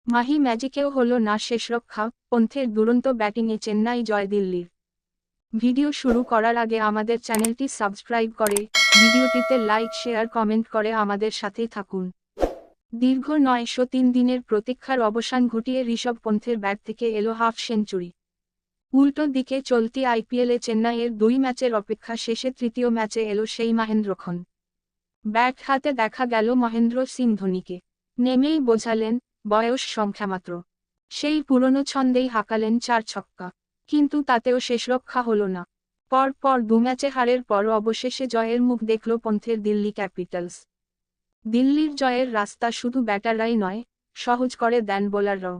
মাহি ম্যাজিকেও হলো না শেষরক্ষা, পন্থের দুরন্ত ব্যাটিংয়ে চেন্নাই জয় দিল্লির। ভিডিও শুরু করার আগে আমাদের চ্যানেলটি সাবস্ক্রাইব করে, ভিডিওটিতে লাইক শেয়ার কমেন্ট করে আমাদের সাথেই থাকুন। দীর্ঘ ৯০৩ দিনের প্রতীক্ষার অবসান ঘটিয়ে ঋষভ পন্থের ব্যাট থেকে এলো হাফ সেঞ্চুরি। উল্টো দিকে চলতি আইপিএলে চেন্নাইয়ের ২ ম্যাচের অপেক্ষা শেষে তৃতীয় ম্যাচে এলো সেই মহেন্দ্রক্ষণ। ব্যাট হাতে দেখা গেল মহেন্দ্র সিং ধোনিকে। নেমেই বোঝালেন, বয়স সংখ্যামাত্র। সেই পুরনো ছন্দেই হাঁকালেন ৪ ছক্কা। কিন্তু তাতেও শেষরক্ষা হল না। পর ২ ম্যাচে হারের পর অবশেষে জয়ের মুখ দেখল পন্থের দিল্লি ক্যাপিটালস। দিল্লির জয়ের রাস্তা শুধু ব্যাটাররাই নয়, সহজ করে দেন বোলাররাও।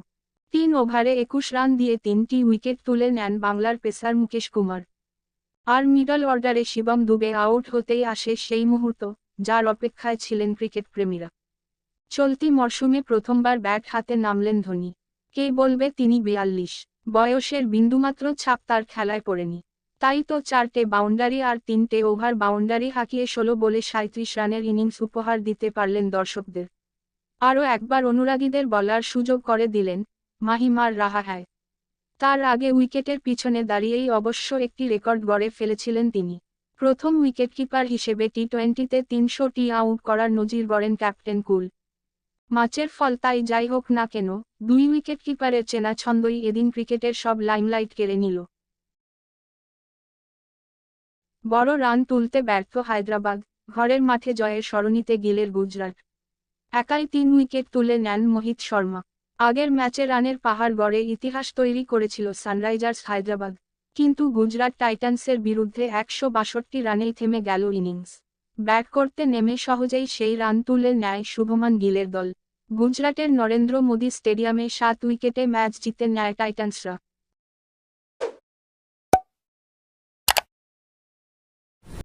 ৩ ওভারে ২১ রান দিয়ে ৩টি উইকেট তুলে নেন বাংলার পেসার মুকেশ কুমার। আর মিডল অর্ডারে শিবম দুবে আউট হতেই আসে সেই মুহূর্ত, যার অপেক্ষায় ছিলেন ক্রিকেট প্রেমীরা। চলতি মরশুমে প্রথমবার ব্যাট হাতে নামলেন ধোনি। কে বলবে তিনি ৪২ বয়সের বিন্দুমাত্র ছাপ তার খেলায় পড়েনি। তাই তো ৪টে বাউন্ডারি আর ৩টে ওভার বাউন্ডারি হাঁকিয়ে ১৬ বলে ৩৭ রানের ইনিংস উপহার দিতে পারলেন দর্শকদের। আরও একবার অনুরাগীদের বলার সুযোগ করে দিলেন, মাহি মার রাহা হ্যায়। তার আগে উইকেটের পিছনে দাঁড়িয়েই অবশ্য একটি রেকর্ড গড়ে ফেলেছিলেন তিনি। প্রথম উইকেটকিপার হিসেবে টি-২০তে ৩০০টি আউট করার নজির গড়েন ক্যাপ্টেন কুল। ম্যাচের ফল তাই যাই হোক না কেন, ২ উইকেটকিপারের চেনা ছন্দই এদিন ক্রিকেটের সব লাইমলাইট কেড়ে নিল। বড় রান তুলতে ব্যর্থ হায়দ্রাবাদ, ঘরের মাঠে জয়ের সরণিতে গিলের গুজরাট। একাই ৩ উইকেট তুলে নেন মোহিত শর্মা। আগের ম্যাচে রানের পাহাড় গড়ে ইতিহাস তৈরি করেছিল সানরাইজার্স হায়দ্রাবাদ। কিন্তু গুজরাট টাইটান্সের বিরুদ্ধে ১৬২ রানেই থেমে গেল ইনিংস। ব্যাট করতে নেমে সহজেই সেই রান তুলে নেয় শুভমান গিলের দল। গুজরাটের নরেন্দ্র মোদী স্টেডিয়ামে ৭ উইকেটে ম্যাচ জিতে নেয় টাইটান্সরা।